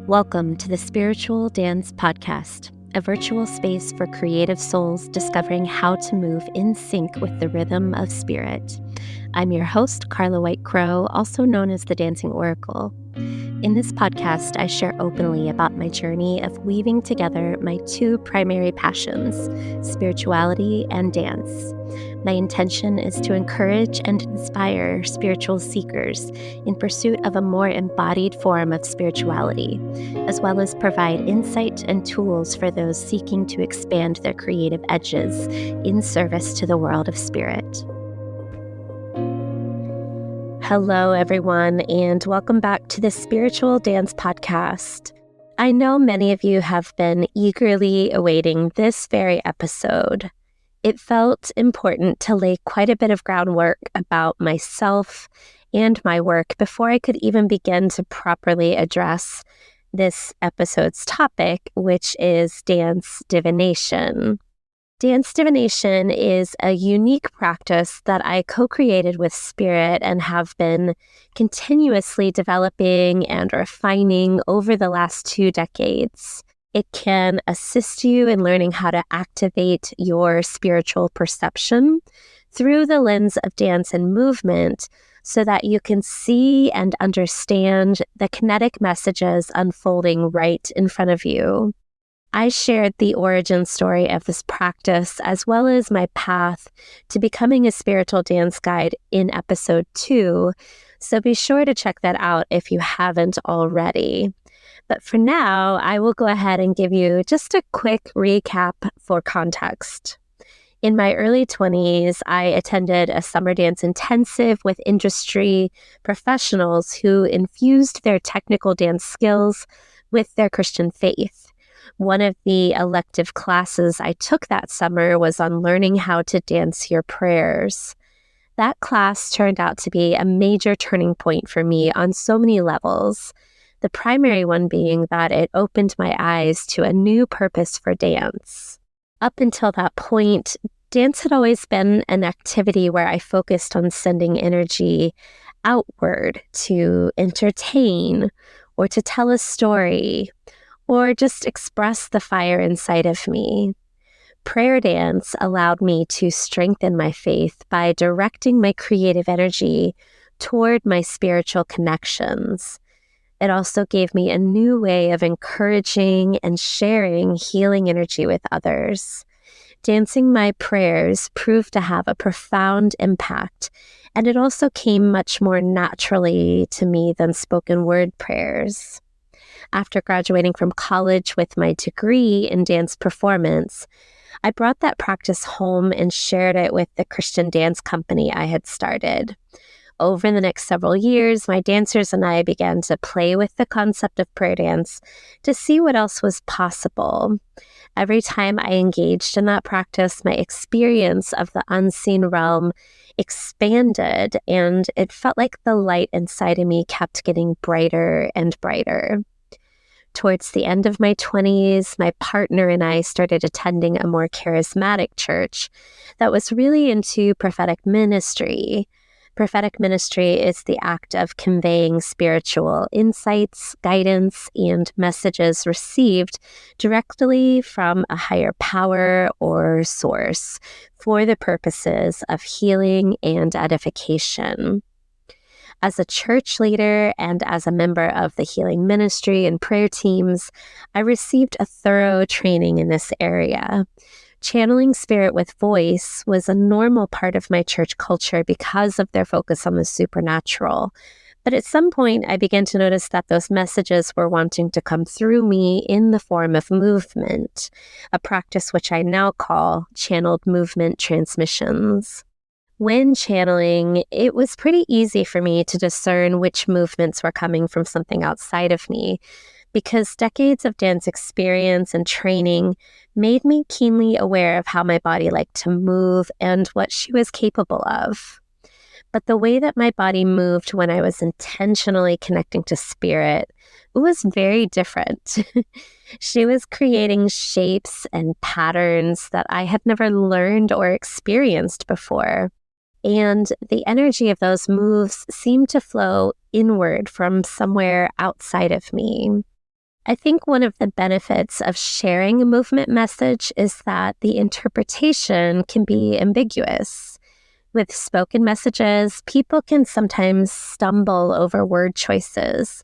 Welcome to the Spiritual Dance Podcast, a virtual space for creative souls discovering how to move in sync with the rhythm of spirit. I'm your host, Carla White Crow, also known as the Dancing Oracle. In this podcast, I share openly about my journey of weaving together my two primary passions, spirituality and dance. My intention is to encourage and inspire spiritual seekers in pursuit of a more embodied form of spirituality, as well as provide insight and tools for those seeking to expand their creative edges in service to the world of spirit. Hello, everyone, and welcome back to the Spiritual Dance Podcast. I know many of you have been eagerly awaiting this very episode. It felt important to lay quite a bit of groundwork about myself and my work before I could even begin to properly address this episode's topic, which is dance divination. Dance divination is a unique practice that I co-created with Spirit and have been continuously developing and refining over the last 2 decades. It can assist you in learning how to activate your spiritual perception through the lens of dance and movement so that you can see and understand the kinetic messages unfolding right in front of you. I shared the origin story of this practice as well as my path to becoming a spiritual dance guide in episode 2, so be sure to check that out if you haven't already. But for now, I will go ahead and give you just a quick recap for context. In my early 20s, I attended a summer dance intensive with industry professionals who infused their technical dance skills with their Christian faith. One of the elective classes I took that summer was on learning how to dance your prayers. That class turned out to be a major turning point for me on so many levels, the primary one being that it opened my eyes to a new purpose for dance. Up until that point, dance had always been an activity where I focused on sending energy outward to entertain or to tell a story, or just express the fire inside of me. Prayer dance allowed me to strengthen my faith by directing my creative energy toward my spiritual connections. It also gave me a new way of encouraging and sharing healing energy with others. Dancing my prayers proved to have a profound impact, and it also came much more naturally to me than spoken word prayers. After graduating from college with my degree in dance performance, I brought that practice home and shared it with the Christian dance company I had started. Over the next several years, my dancers and I began to play with the concept of prayer dance to see what else was possible. Every time I engaged in that practice, my experience of the unseen realm expanded, and it felt like the light inside of me kept getting brighter and brighter. Towards the end of my 20s, my partner and I started attending a more charismatic church that was really into prophetic ministry. Prophetic ministry is the act of conveying spiritual insights, guidance, and messages received directly from a higher power or source for the purposes of healing and edification. As a church leader and as a member of the healing ministry and prayer teams, I received a thorough training in this area. Channeling spirit with voice was a normal part of my church culture because of their focus on the supernatural. But at some point, I began to notice that those messages were wanting to come through me in the form of movement, a practice which I now call channeled movement transmissions. When channeling, it was pretty easy for me to discern which movements were coming from something outside of me, because decades of dance experience and training made me keenly aware of how my body liked to move and what she was capable of. But the way that my body moved when I was intentionally connecting to spirit was very different. She was creating shapes and patterns that I had never learned or experienced before. And the energy of those moves seemed to flow inward from somewhere outside of me. I think one of the benefits of sharing a movement message is that the interpretation can be ambiguous. With spoken messages, people can sometimes stumble over word choices.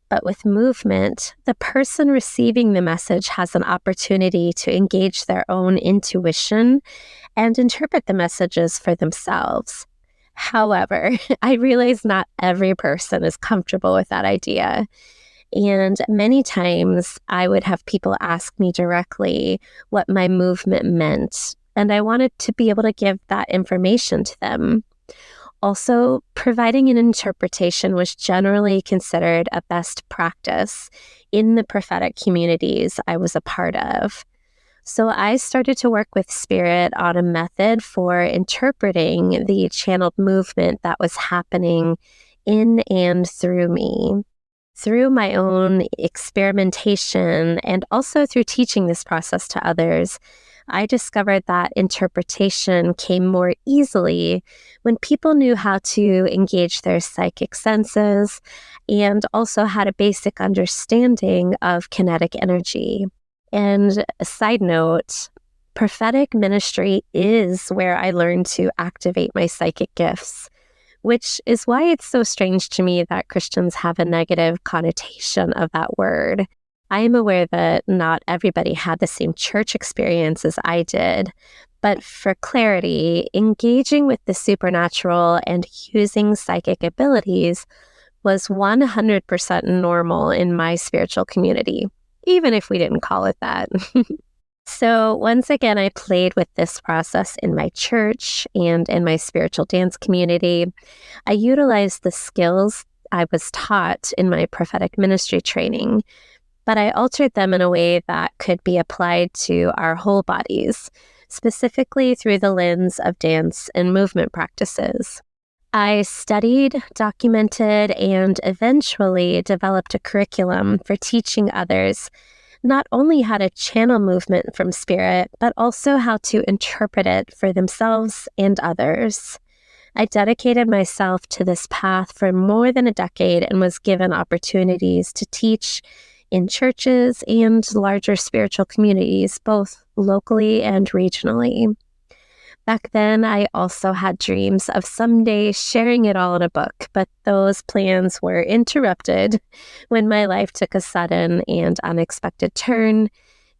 But with movement, the person receiving the message has an opportunity to engage their own intuition and interpret the messages for themselves. However, I realize not every person is comfortable with that idea. And many times I would have people ask me directly what my movement meant, and I wanted to be able to give that information to them. Also, providing an interpretation was generally considered a best practice in the prophetic communities I was a part of. So I started to work with Spirit on a method for interpreting the channeled movement that was happening in and through me. Through my own experimentation and also through teaching this process to others, I discovered that interpretation came more easily when people knew how to engage their psychic senses and also had a basic understanding of kinetic energy. And a side note, prophetic ministry is where I learned to activate my psychic gifts, which is why it's so strange to me that Christians have a negative connotation of that word. I am aware that not everybody had the same church experience as I did, but for clarity, engaging with the supernatural and using psychic abilities was 100% normal in my spiritual community, even if we didn't call it that. So once again, I played with this process in my church and in my spiritual dance community. I utilized the skills I was taught in my prophetic ministry training, but I altered them in a way that could be applied to our whole bodies, specifically through the lens of dance and movement practices. I studied, documented, and eventually developed a curriculum for teaching others not only how to channel movement from spirit, but also how to interpret it for themselves and others. I dedicated myself to this path for more than a decade and was given opportunities to teach in churches and larger spiritual communities, both locally and regionally. Back then, I also had dreams of someday sharing it all in a book, but those plans were interrupted when my life took a sudden and unexpected turn,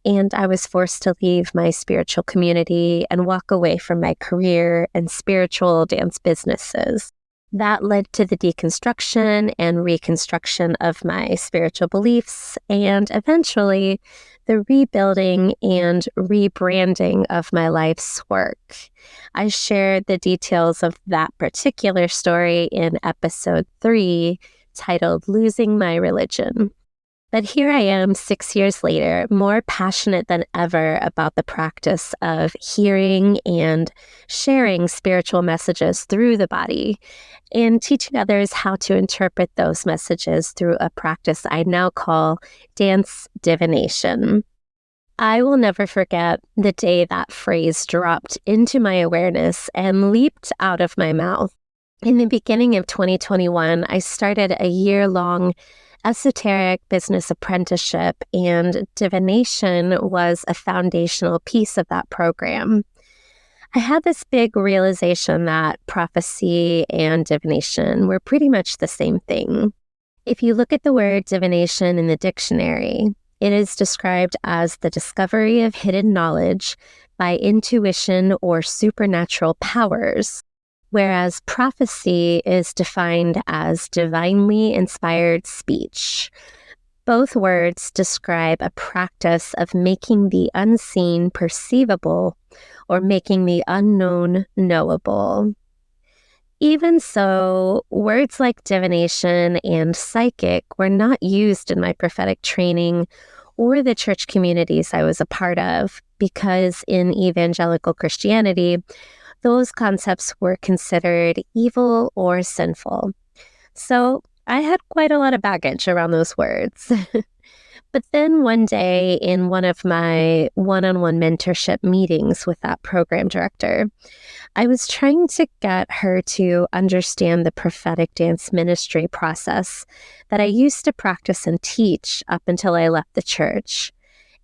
and I was forced to leave my spiritual community and walk away from my career and spiritual dance businesses. That led to the deconstruction and reconstruction of my spiritual beliefs and eventually the rebuilding and rebranding of my life's work. I shared the details of that particular story in episode 3, titled Losing My Religion. But here I am 6 years later, more passionate than ever about the practice of hearing and sharing spiritual messages through the body and teaching others how to interpret those messages through a practice I now call dance divination. I will never forget the day that phrase dropped into my awareness and leaped out of my mouth. In the beginning of 2021, I started a year-long esoteric business apprenticeship, and divination was a foundational piece of that program. I had this big realization that prophecy and divination were pretty much the same thing. If you look at the word divination in the dictionary, it is described as the discovery of hidden knowledge by intuition or supernatural powers, whereas prophecy is defined as divinely inspired speech. Both words describe a practice of making the unseen perceivable or making the unknown knowable. Even so, words like divination and psychic were not used in my prophetic training or the church communities I was a part of, because in evangelical Christianity, those concepts were considered evil or sinful. So I had quite a lot of baggage around those words. But then one day in one of my one-on-one mentorship meetings with that program director, I was trying to get her to understand the prophetic dance ministry process that I used to practice and teach up until I left the church.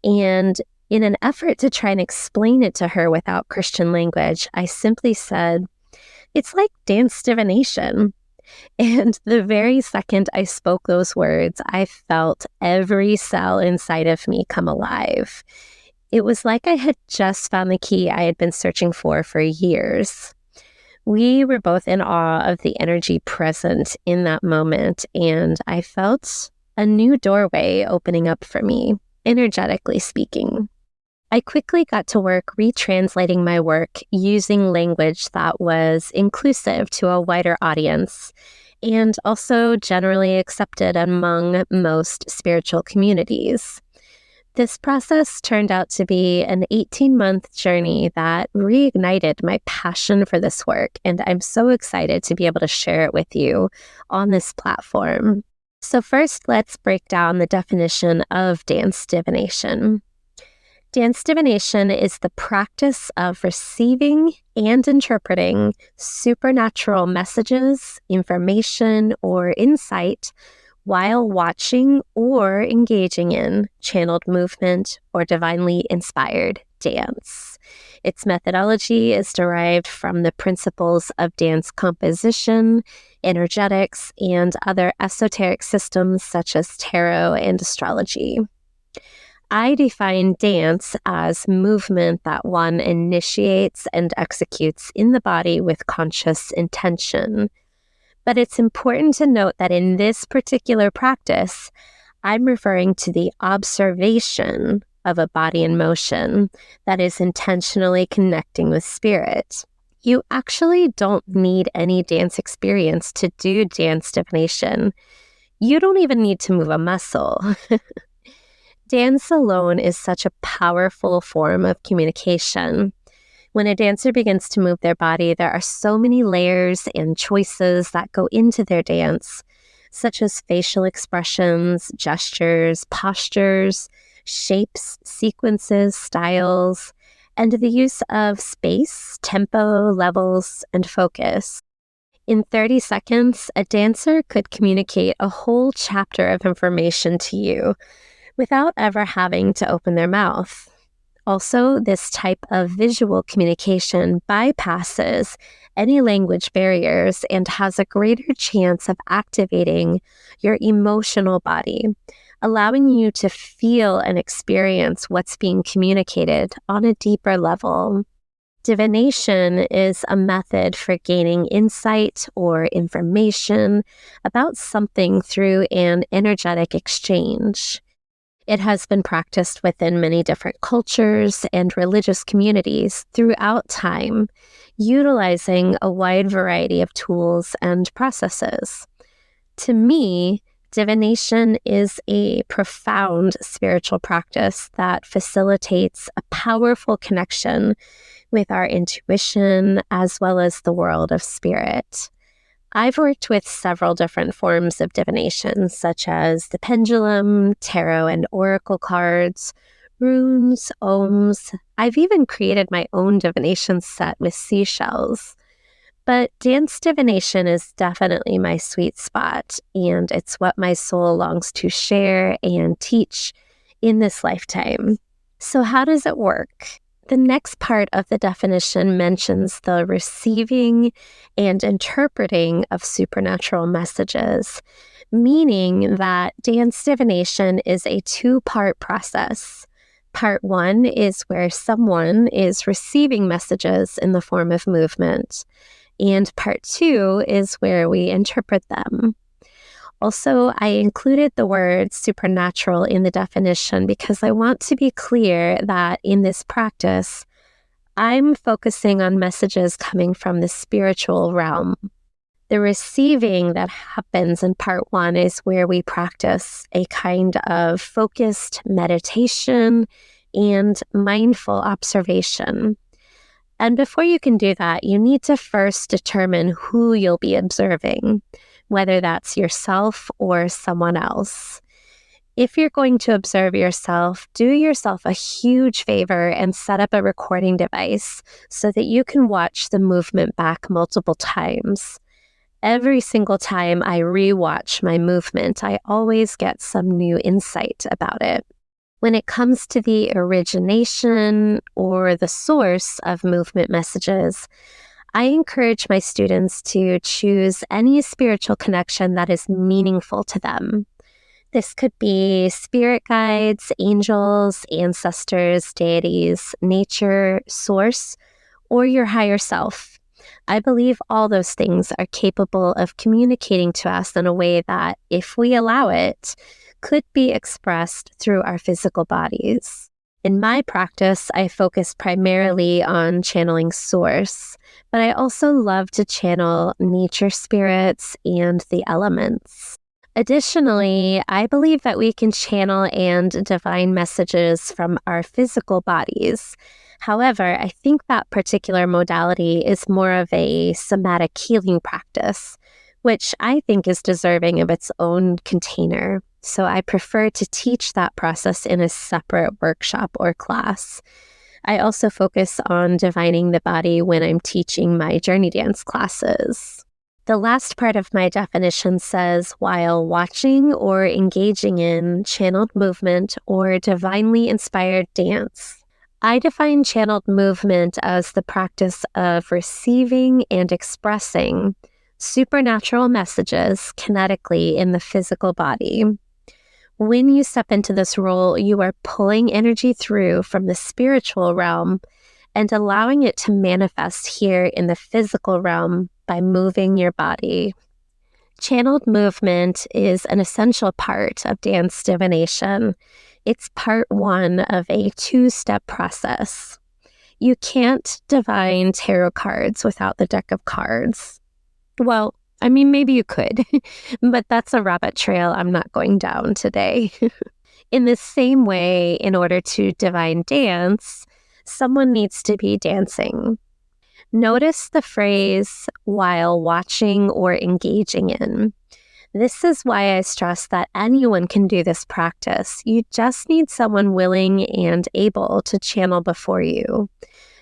And in an effort to try and explain it to her without Christian language, I simply said, "It's like dance divination." And the very second I spoke those words, I felt every cell inside of me come alive. It was like I had just found the key I had been searching for years. We were both in awe of the energy present in that moment, and I felt a new doorway opening up for me, energetically speaking. I quickly got to work retranslating my work using language that was inclusive to a wider audience and also generally accepted among most spiritual communities. This process turned out to be an 18-month journey that reignited my passion for this work, and I'm so excited to be able to share it with you on this platform. So first, let's break down the definition of dance divination. Dance divination is the practice of receiving and interpreting supernatural messages, information, or insight while watching or engaging in channeled movement or divinely inspired dance. Its methodology is derived from the principles of dance composition, energetics, and other esoteric systems such as tarot and astrology. I define dance as movement that one initiates and executes in the body with conscious intention. But it's important to note that in this particular practice, I'm referring to the observation of a body in motion that is intentionally connecting with spirit. You actually don't need any dance experience to do dance divination. You don't even need to move a muscle. Dance alone is such a powerful form of communication. When a dancer begins to move their body, there are so many layers and choices that go into their dance, such as facial expressions, gestures, postures, shapes, sequences, styles, and the use of space, tempo, levels, and focus. In 30 seconds, a dancer could communicate a whole chapter of information to you without ever having to open their mouth. Also, this type of visual communication bypasses any language barriers and has a greater chance of activating your emotional body, allowing you to feel and experience what's being communicated on a deeper level. Divination is a method for gaining insight or information about something through an energetic exchange. It has been practiced within many different cultures and religious communities throughout time, utilizing a wide variety of tools and processes. To me, divination is a profound spiritual practice that facilitates a powerful connection with our intuition as well as the world of spirit. I've worked with several different forms of divination, such as the pendulum, tarot and oracle cards, runes, ohms. I've even created my own divination set with seashells. But dance divination is definitely my sweet spot, and it's what my soul longs to share and teach in this lifetime. So how does it work? The next part of the definition mentions the receiving and interpreting of supernatural messages, meaning that dance divination is a two-part process. Part one is where someone is receiving messages in the form of movement, and part two is where we interpret them. Also, I included the word supernatural in the definition because I want to be clear that in this practice, I'm focusing on messages coming from the spiritual realm. The receiving that happens in part one is where we practice a kind of focused meditation and mindful observation. And before you can do that, you need to first determine who you'll be observing, whether that's yourself or someone else. If you're going to observe yourself, do yourself a huge favor and set up a recording device so that you can watch the movement back multiple times. Every single time I rewatch my movement, I always get some new insight about it. When it comes to the origination or the source of movement messages, I encourage my students to choose any spiritual connection that is meaningful to them. This could be spirit guides, angels, ancestors, deities, nature, source, or your higher self. I believe all those things are capable of communicating to us in a way that, if we allow it, could be expressed through our physical bodies. In my practice, I focus primarily on channeling source, but I also love to channel nature spirits and the elements. Additionally, I believe that we can channel and divine messages from our physical bodies. However, I think that particular modality is more of a somatic healing practice, which I think is deserving of its own container. So I prefer to teach that process in a separate workshop or class. I also focus on divining the body when I'm teaching my journey dance classes. The last part of my definition says, while watching or engaging in channeled movement or divinely inspired dance. I define channeled movement as the practice of receiving and expressing supernatural messages kinetically in the physical body. When you step into this role, you are pulling energy through from the spiritual realm and allowing it to manifest here in the physical realm by moving your body. Channeled movement is an essential part of dance divination. It's part one of a two-step process. You can't divine tarot cards without the deck of cards. Well, I mean, maybe you could, but that's a rabbit trail I'm not going down today. In the same way, in order to divine dance, someone needs to be dancing. Notice the phrase, while watching or engaging in. This is why I stress that anyone can do this practice. You just need someone willing and able to channel before you.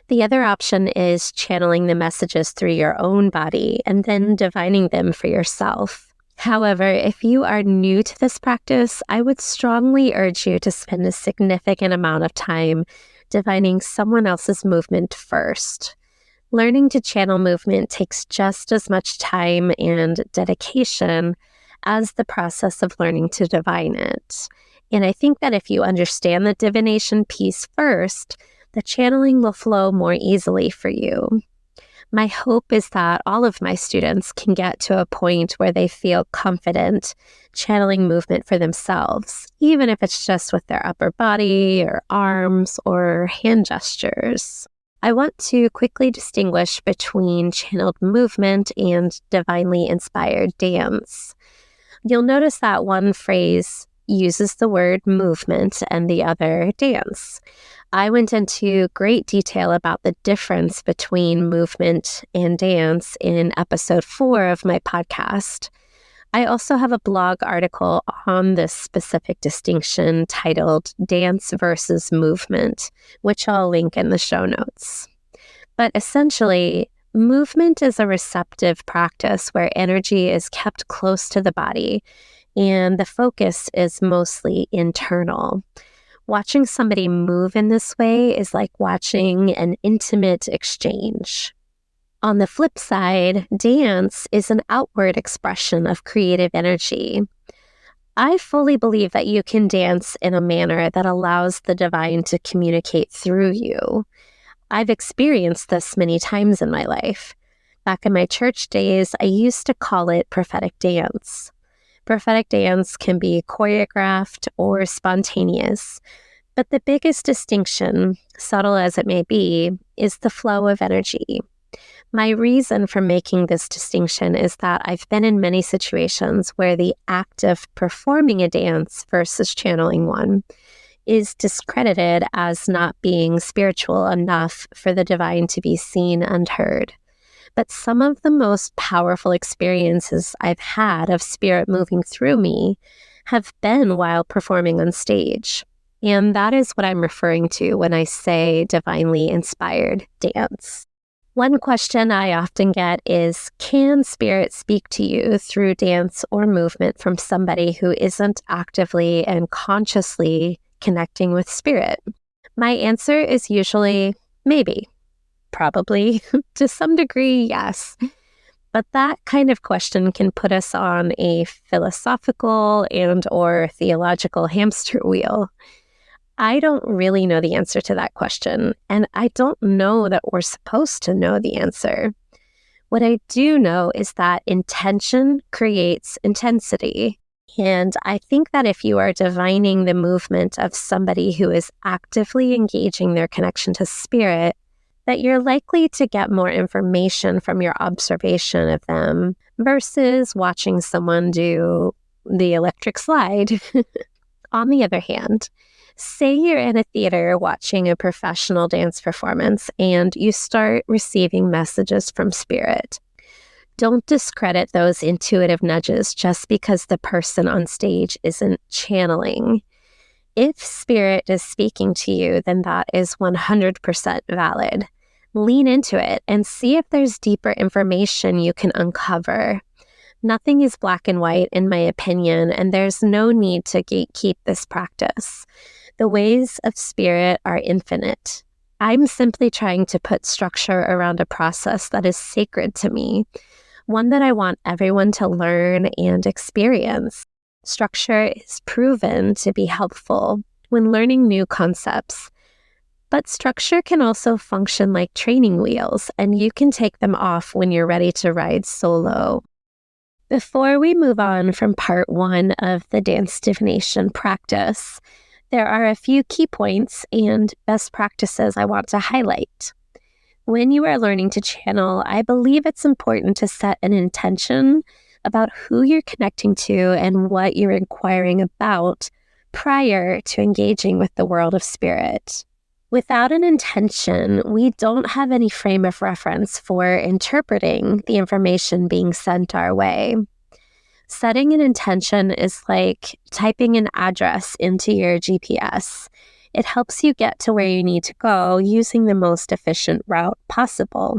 The other option is channeling the messages through your own body and then divining them for yourself. However, if you are new to this practice, I would strongly urge you to spend a significant amount of time divining someone else's movement first. Learning to channel movement takes just as much time and dedication as the process of learning to divine it. And I think that if you understand the divination piece first, the channeling will flow more easily for you. My hope is that all of my students can get to a point where they feel confident channeling movement for themselves, even if it's just with their upper body or arms or hand gestures. I want to quickly distinguish between channeled movement and divinely inspired dance. You'll notice that one phrase uses the word movement and the other dance. I went into great detail about the difference between movement and dance in episode 4 of my podcast. I also have a blog article on this specific distinction titled Dance versus Movement, which I'll link in the show notes. But essentially, movement is a receptive practice where energy is kept close to the body, and the focus is mostly internal. Watching somebody move in this way is like watching an intimate exchange. On the flip side, dance is an outward expression of creative energy. I fully believe that you can dance in a manner that allows the divine to communicate through you. I've experienced this many times in my life. Back in my church days, I used to call it prophetic dance. Prophetic dance can be choreographed or spontaneous, but the biggest distinction, subtle as it may be, is the flow of energy. My reason for making this distinction is that I've been in many situations where the act of performing a dance versus channeling one is discredited as not being spiritual enough for the divine to be seen and heard. But some of the most powerful experiences I've had of spirit moving through me have been while performing on stage. And that is what I'm referring to when I say divinely inspired dance. One question I often get is, can spirit speak to you through dance or movement from somebody who isn't actively and consciously connecting with spirit? My answer is usually maybe, probably, to some degree, yes. But that kind of question can put us on a philosophical and or theological hamster wheel. I don't really know the answer to that question, and I don't know that we're supposed to know the answer. What I do know is that intention creates intensity. And I think that if you are divining the movement of somebody who is actively engaging their connection to spirit, that you're likely to get more information from your observation of them versus watching someone do the electric slide. On the other hand, say you're in a theater watching a professional dance performance and you start receiving messages from spirit. Don't discredit those intuitive nudges just because the person on stage isn't channeling. If spirit is speaking to you, then that is 100% valid. Lean into it and see if there's deeper information you can uncover. Nothing is black and white, in my opinion, and there's no need to gatekeep this practice. The ways of spirit are infinite. I'm simply trying to put structure around a process that is sacred to me, one that I want everyone to learn and experience. Structure is proven to be helpful when learning new concepts, but structure can also function like training wheels, and you can take them off when you're ready to ride solo. Before we move on from part 1 of the dance divination practice, there are a few key points and best practices I want to highlight. When you are learning to channel, I believe it's important to set an intention about who you're connecting to and what you're inquiring about prior to engaging with the world of spirit. Without an intention, we don't have any frame of reference for interpreting the information being sent our way. Setting an intention is like typing an address into your GPS. It helps you get to where you need to go using the most efficient route possible.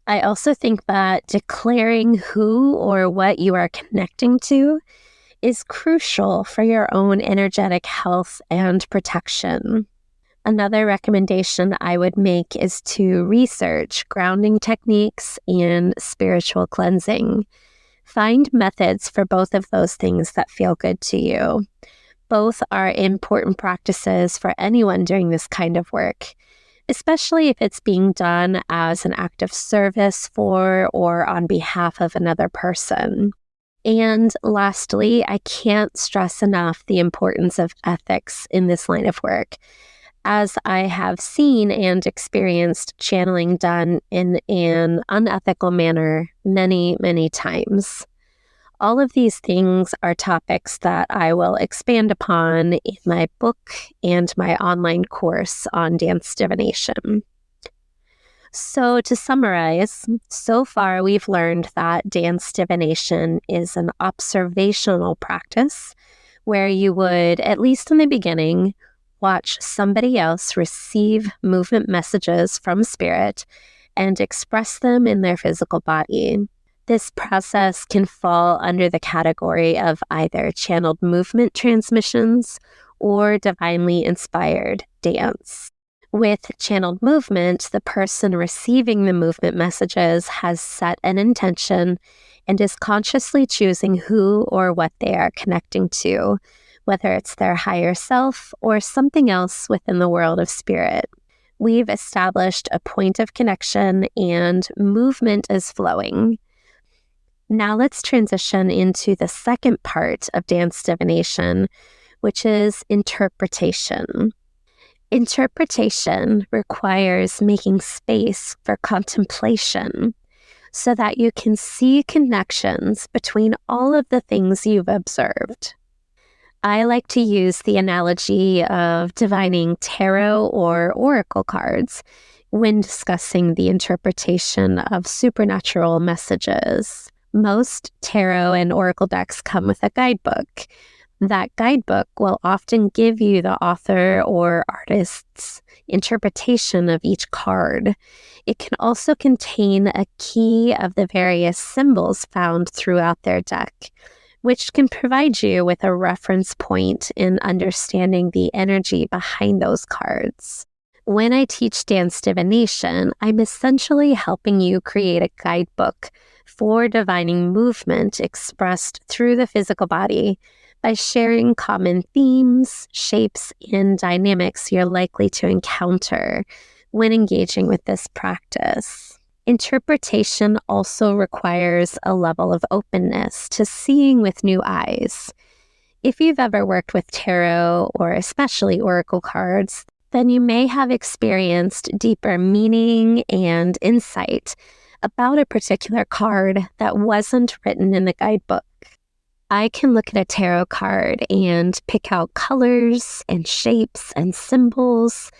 I also think that declaring who or what you are connecting to is crucial for your own energetic health and protection. Another recommendation I would make is to research grounding techniques and spiritual cleansing. Find methods for both of those things that feel good to you. Both are important practices for anyone doing this kind of work, especially if it's being done as an act of service for or on behalf of another person. And lastly, I can't stress enough the importance of ethics in this line of work, as I have seen and experienced channeling done in an unethical manner many, many times. All of these things are topics that I will expand upon in my book and my online course on dance divination. So to summarize, so far we've learned that dance divination is an observational practice where you would, at least in the beginning, watch somebody else receive movement messages from spirit and express them in their physical body. This process can fall under the category of either channeled movement transmissions or divinely inspired dance. With channeled movement, the person receiving the movement messages has set an intention and is consciously choosing who or what they are connecting to, whether it's their higher self or something else within the world of spirit. We've established a point of connection and movement is flowing. Now let's transition into the second part of dance divination, which is interpretation. Interpretation requires making space for contemplation so that you can see connections between all of the things you've observed. I like to use the analogy of divining tarot or oracle cards when discussing the interpretation of supernatural messages. Most tarot and oracle decks come with a guidebook. That guidebook will often give you the author or artist's interpretation of each card. It can also contain a key of the various symbols found throughout their deck, which can provide you with a reference point in understanding the energy behind those cards. When I teach dance divination, I'm essentially helping you create a guidebook for divining movement expressed through the physical body by sharing common themes, shapes, and dynamics you're likely to encounter when engaging with this practice. Interpretation also requires a level of openness to seeing with new eyes. If you've ever worked with tarot, or especially oracle cards, then you may have experienced deeper meaning and insight about a particular card that wasn't written in the guidebook. I can look at a tarot card and pick out colors and shapes and symbols,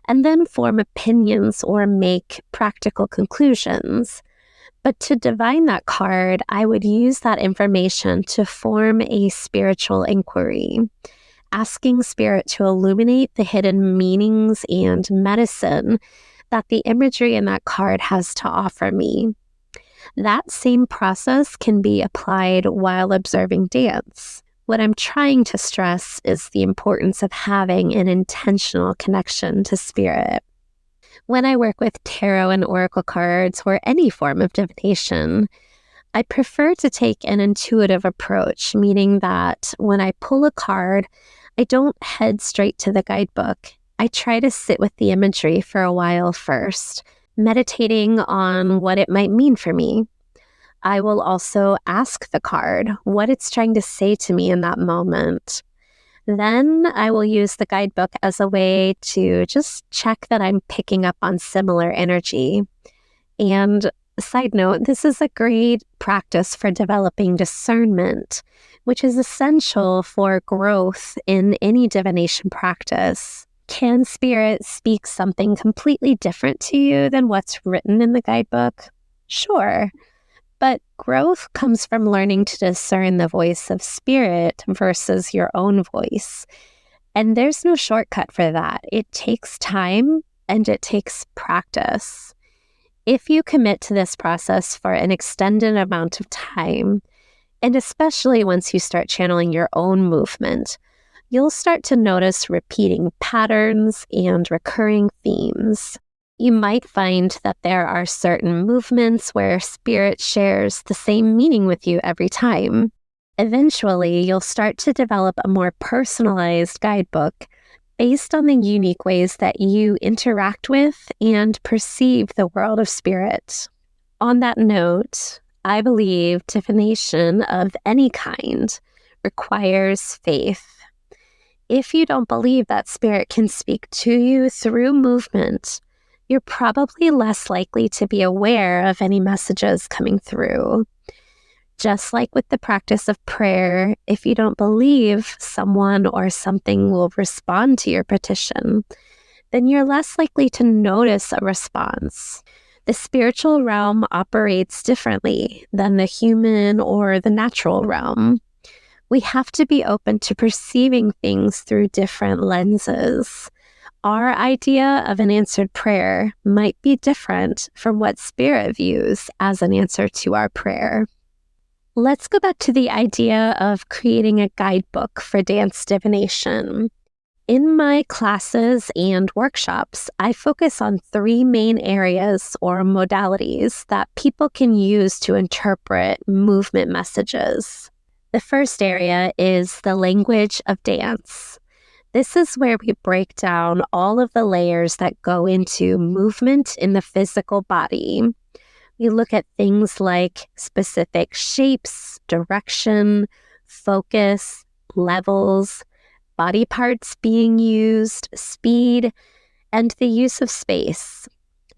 and then form opinions or make practical conclusions. But to divine that card, I would use that information to form a spiritual inquiry, asking Spirit to illuminate the hidden meanings and medicine that the imagery in that card has to offer me. That same process can be applied while observing dance. What I'm trying to stress is the importance of having an intentional connection to Spirit. When I work with tarot and oracle cards or any form of divination, I prefer to take an intuitive approach, meaning that when I pull a card, I don't head straight to the guidebook. I try to sit with the imagery for a while first, meditating on what it might mean for me. I will also ask the card what it's trying to say to me in that moment. Then I will use the guidebook as a way to just check that I'm picking up on similar energy. And side note, this is a great practice for developing discernment, which is essential for growth in any divination practice. Can Spirit speak something completely different to you than what's written in the guidebook? Sure. But growth comes from learning to discern the voice of Spirit versus your own voice. And there's no shortcut for that. It takes time and it takes practice. If you commit to this process for an extended amount of time, and especially once you start channeling your own movement, you'll start to notice repeating patterns and recurring themes. You might find that there are certain movements where Spirit shares the same meaning with you every time. Eventually, you'll start to develop a more personalized guidebook based on the unique ways that you interact with and perceive the world of Spirit. On that note, I believe divination of any kind requires faith. If you don't believe that Spirit can speak to you through movement, you're probably less likely to be aware of any messages coming through. Just like with the practice of prayer, if you don't believe someone or something will respond to your petition, then you're less likely to notice a response. The spiritual realm operates differently than the human or the natural realm. We have to be open to perceiving things through different lenses. Our idea of an answered prayer might be different from what Spirit views as an answer to our prayer. Let's go back to the idea of creating a guidebook for dance divination. In my classes and workshops, I focus on 3 main areas or modalities that people can use to interpret movement messages. The first area is the language of dance. This is where we break down all of the layers that go into movement in the physical body. We look at things like specific shapes, direction, focus, levels, body parts being used, speed, and the use of space.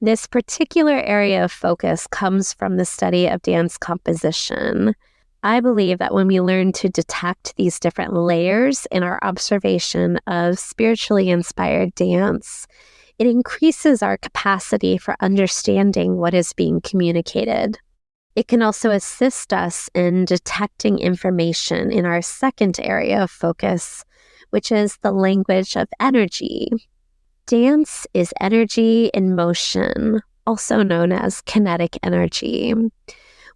This particular area of focus comes from the study of dance composition. I believe that when we learn to detect these different layers in our observation of spiritually inspired dance, it increases our capacity for understanding what is being communicated. It can also assist us in detecting information in our second area of focus, which is the language of energy. Dance is energy in motion, also known as kinetic energy.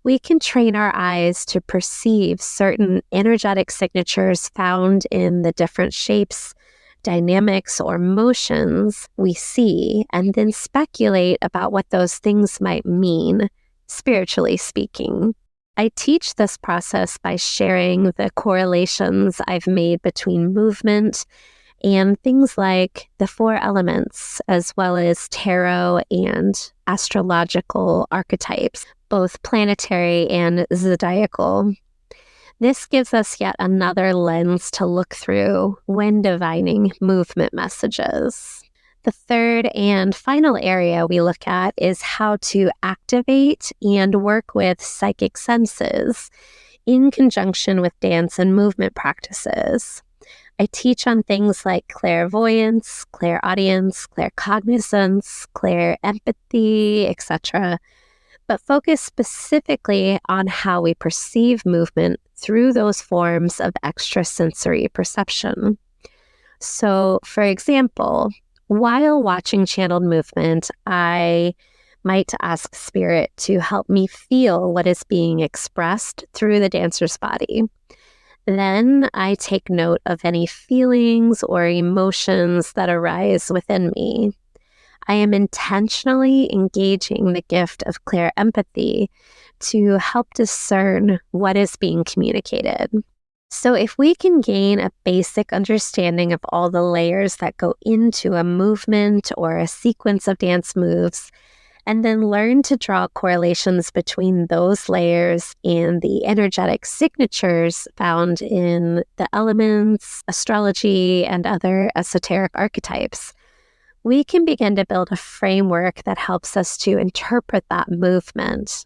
We can train our eyes to perceive certain energetic signatures found in the different shapes, dynamics, or motions we see, and then speculate about what those things might mean, spiritually speaking. I teach this process by sharing the correlations I've made between movement and things like the four elements, as well as tarot and astrological archetypes, both planetary and zodiacal. This gives us yet another lens to look through when divining movement messages. The third and final area we look at is how to activate and work with psychic senses in conjunction with dance and movement practices. I teach on things like clairvoyance, clairaudience, claircognizance, clairempathy, etc., but focus specifically on how we perceive movement through those forms of extrasensory perception. So, for example, while watching channeled movement, I might ask Spirit to help me feel what is being expressed through the dancer's body. Then I take note of any feelings or emotions that arise within me. I am intentionally engaging the gift of clairempathy to help discern what is being communicated. So if we can gain a basic understanding of all the layers that go into a movement or a sequence of dance moves, and then learn to draw correlations between those layers and the energetic signatures found in the elements, astrology, and other esoteric archetypes, we can begin to build a framework that helps us to interpret that movement.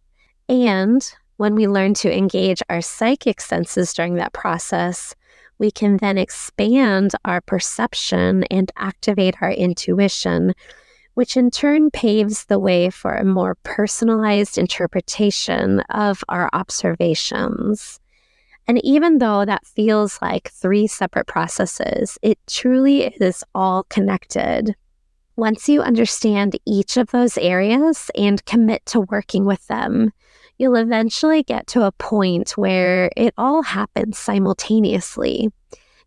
And when we learn to engage our psychic senses during that process, we can then expand our perception and activate our intuition, which in turn paves the way for a more personalized interpretation of our observations. And even though that feels like three separate processes, it truly is all connected. Once you understand each of those areas and commit to working with them, you'll eventually get to a point where it all happens simultaneously,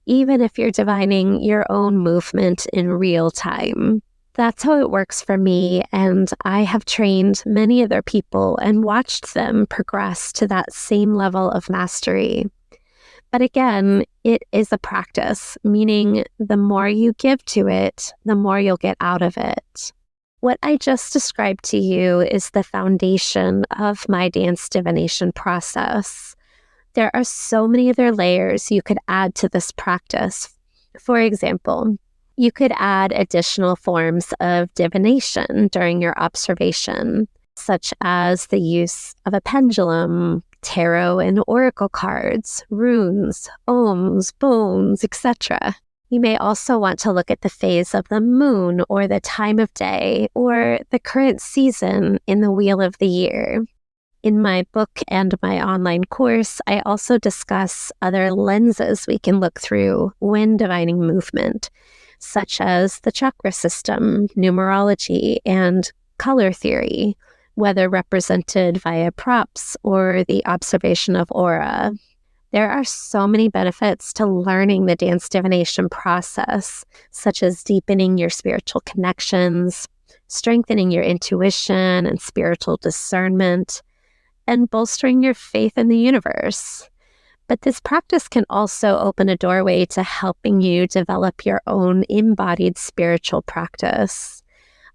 even if you're divining your own movement in real time. That's how it works for me, and I have trained many other people and watched them progress to that same level of mastery. But again, it is a practice, meaning the more you give to it, the more you'll get out of it. What I just described to you is the foundation of my dance divination process. There are so many other layers you could add to this practice. For example, you could add additional forms of divination during your observation, such as the use of a pendulum, tarot and oracle cards, runes, ohms, bones, etc. You may also want to look at the phase of the moon or the time of day or the current season in the wheel of the year. In my book and my online course, I also discuss other lenses we can look through when divining movement, such as the chakra system, numerology, and color theory, whether represented via props or the observation of aura. There are so many benefits to learning the dance divination process, such as deepening your spiritual connections, strengthening your intuition and spiritual discernment, and bolstering your faith in the universe. But this practice can also open a doorway to helping you develop your own embodied spiritual practice.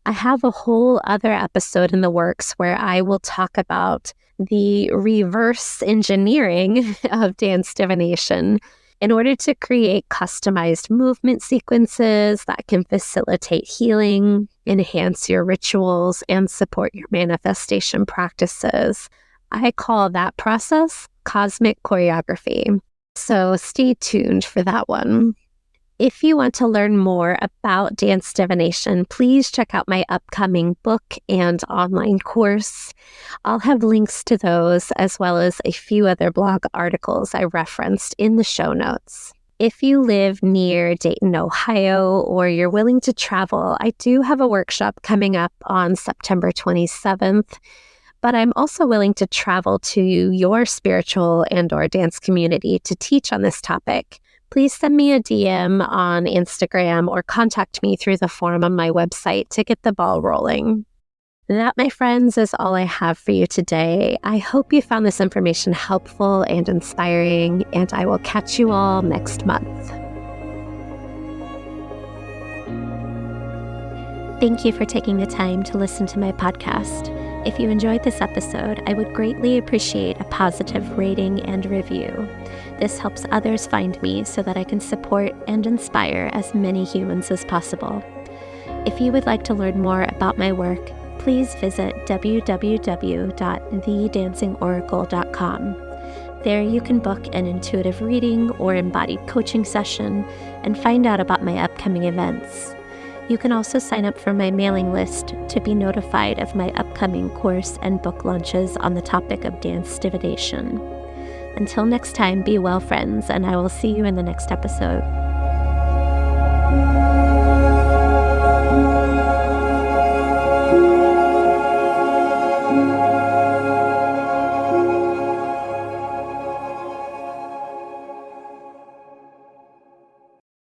I have a whole other episode in the works where I will talk about the reverse engineering of dance divination in order to create customized movement sequences that can facilitate healing, enhance your rituals, and support your manifestation practices. I call that process cosmic choreography. So stay tuned for that one. If you want to learn more about dance divination, please check out my upcoming book and online course. I'll have links to those as well as a few other blog articles I referenced in the show notes. If you live near Dayton, Ohio, or you're willing to travel, I do have a workshop coming up on September 27th, but I'm also willing to travel to your spiritual and/or dance community to teach on this topic. Please send me a DM on Instagram or contact me through the form on my website to get the ball rolling. That, my friends, is all I have for you today. I hope you found this information helpful and inspiring, and I will catch you all next month. Thank you for taking the time to listen to my podcast. If you enjoyed this episode, I would greatly appreciate a positive rating and review. This helps others find me so that I can support and inspire as many humans as possible. If you would like to learn more about my work, please visit www.thedancingoracle.com. There you can book an intuitive reading or embodied coaching session and find out about my upcoming events. You can also sign up for my mailing list to be notified of my upcoming course and book launches on the topic of dance divination. Until next time, be well, friends, and I will see you in the next episode.